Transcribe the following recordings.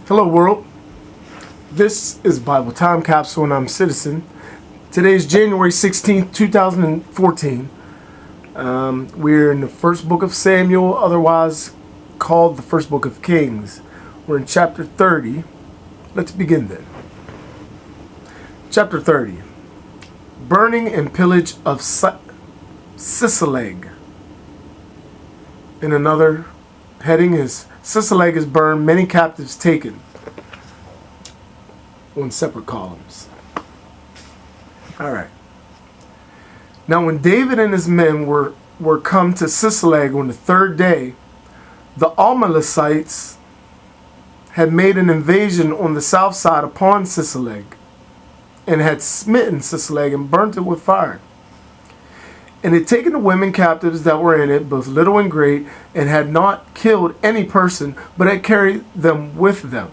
Hello world, this is Bible Time Capsule and I'm Citizen. Today is January 16th, 2014. We're in the first book of Samuel, otherwise called the first book of Kings. We're in chapter 30. Let's begin then. Chapter 30. Burning and pillage of Siceleg. In another heading is Siceleg is burned, many captives taken, on separate columns. Alright. Now when David and his men were come to Siceleg on the third day, the Amalecites had made an invasion on the south side upon Siceleg, and had smitten Siceleg and burnt it with fire. And had taken the women captives that were in it, both little and great, and had not killed any person, but had carried them with them,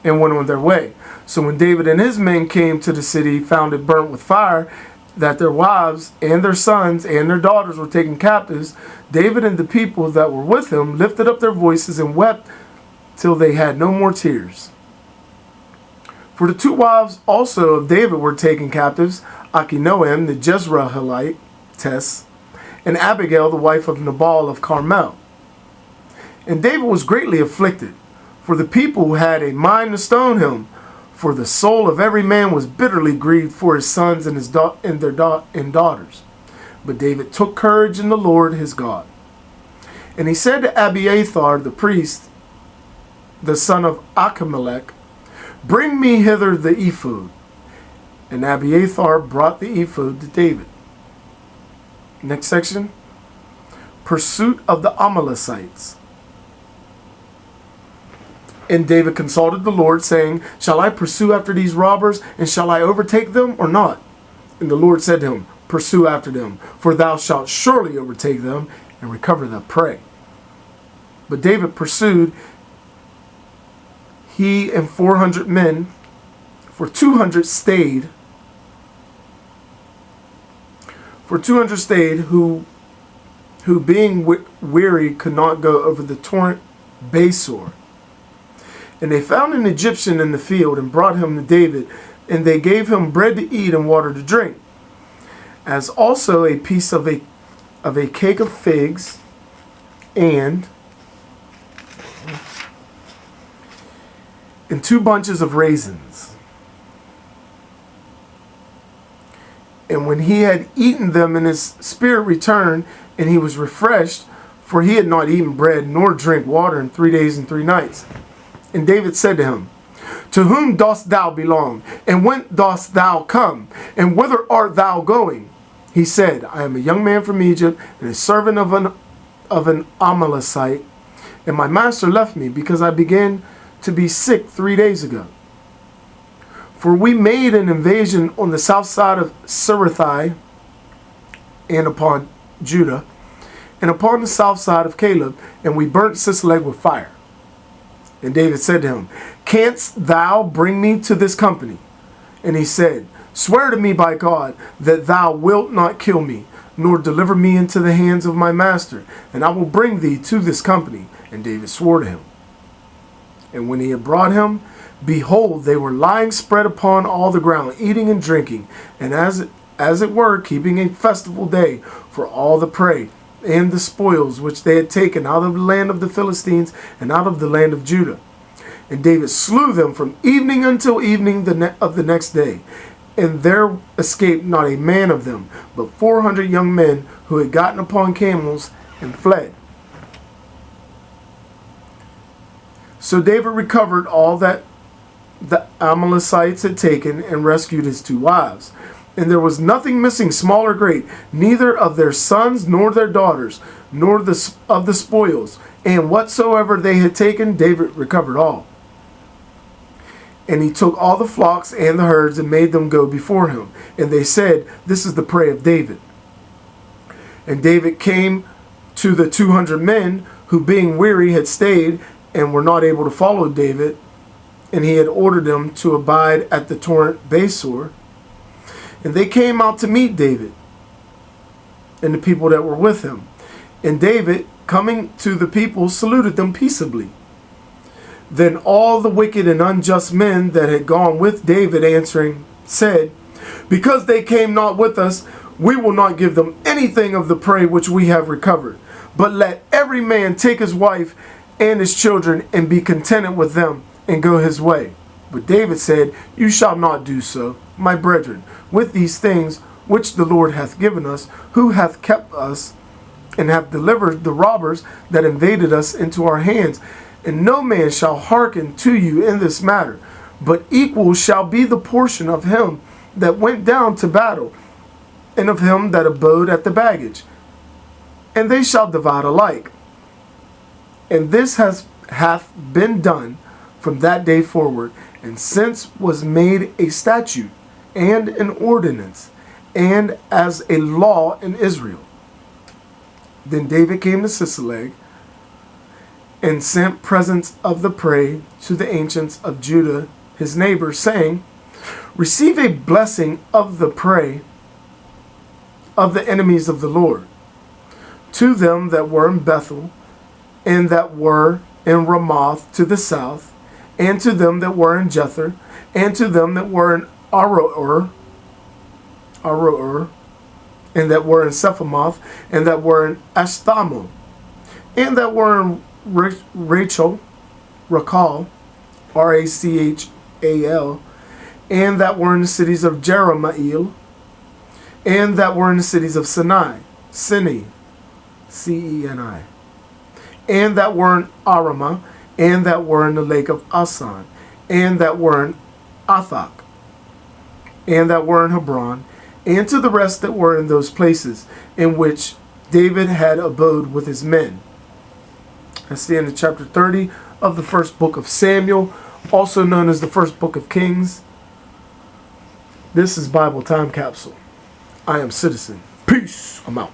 and went on their way. So when David and his men came to the city, found it burnt with fire, that their wives and their sons and their daughters were taken captives, David and the people that were with him lifted up their voices and wept till they had no more tears. For the two wives also of David were taken captives, Achinoam the Jezreelite, and Abigail, the wife of Nabal of Carmel. And David was greatly afflicted, for the people had a mind to stone him, for the soul of every man was bitterly grieved for his sons and his daughters. But David took courage in the Lord his God. And he said to Abiathar the priest, the son of Ahimelech, "Bring me hither the ephod." And Abiathar brought the ephod to David. Next section. Pursuit of the Amalecites. And David consulted the Lord, saying, "Shall I pursue after these robbers, and shall I overtake them or not?" And the Lord said to him, "Pursue after them, for thou shalt surely overtake them, and recover the prey." But David pursued, he and 400 men, for 200 stayed, who being weary could not go over the torrent Besor. And they found an Egyptian in the field and brought him to David, and they gave him bread to eat and water to drink, as also a piece of a cake of figs and 2 bunches of raisins. And when he had eaten them, and his spirit returned, and he was refreshed, for he had not eaten bread nor drank water in 3 days and 3 nights. And David said to him, "To whom dost thou belong? And whence dost thou come? And whither art thou going?" He said, "I am a young man from Egypt, and a servant of an Amalecite, and my master left me, because I began to be sick 3 days ago. For we made an invasion on the south side of Sirathai, and upon Judah, and upon the south side of Caleb, and we burnt Siceleg with fire." And David said to him, "Canst thou bring me to this company?" And he said, "Swear to me by God that thou wilt not kill me, nor deliver me into the hands of my master, and I will bring thee to this company." And David swore to him. And when he had brought him, behold, they were lying spread upon all the ground, eating and drinking, and as it were, keeping a festival day for all the prey and the spoils which they had taken out of the land of the Philistines and out of the land of Judah. And David slew them from evening until evening of the next day. And there escaped not a man of them, but 400 young men who had gotten upon camels and fled. So David recovered all that the Amalecites had taken, and rescued his 2 wives. And there was nothing missing, small or great, neither of their sons nor their daughters, nor of the spoils. And whatsoever they had taken, David recovered all. And he took all the flocks and the herds, and made them go before him. And they said, "This is the prey of David." And David came to the 200 men, who being weary had stayed, and were not able to follow David, and he had ordered them to abide at the torrent Besor. And they came out to meet David and the people that were with him. And David, coming to the people, saluted them peaceably. Then all the wicked and unjust men that had gone with David answering said, because they came not with us, we will not give them anything of the prey which we have recovered. But let every man take his wife and his children and be contented with them and go his way. But David said, you shall not do so, my brethren, with these things which the Lord hath given us, who hath kept us and hath delivered the robbers that invaded us into our hands. And no man shall hearken to you in this matter, but equal shall be the portion of him that went down to battle, and of him that abode at the baggage. And they shall divide alike. And this hath been done from that day forward, and since was made a statute and an ordinance, and as a law in Israel. Then David came to Siceleg, and sent presents of the prey to the ancients of Judah, his neighbors, saying, receive a blessing of the prey of the enemies of the Lord, to them that were in Bethel, and that were in Ramoth to the south, and to them that were in Jether, and to them that were in Aroer, and that were in Sephamoth, and that were in Ashtamo, and that were in Rachel, Rachal, and that were in the cities of Jerahmeel, and that were in the cities of Sinai, Ceni, C-E-N-I, and that were in Arama, and that were in the lake of Asan, and that were in Athak, and that were in Hebron, and to the rest that were in those places in which David had abode with his men. That's the end of chapter 30 of the first book of Samuel, also known as the first book of Kings. This is Bible Time Capsule. I am Citizen. Peace. I'm out.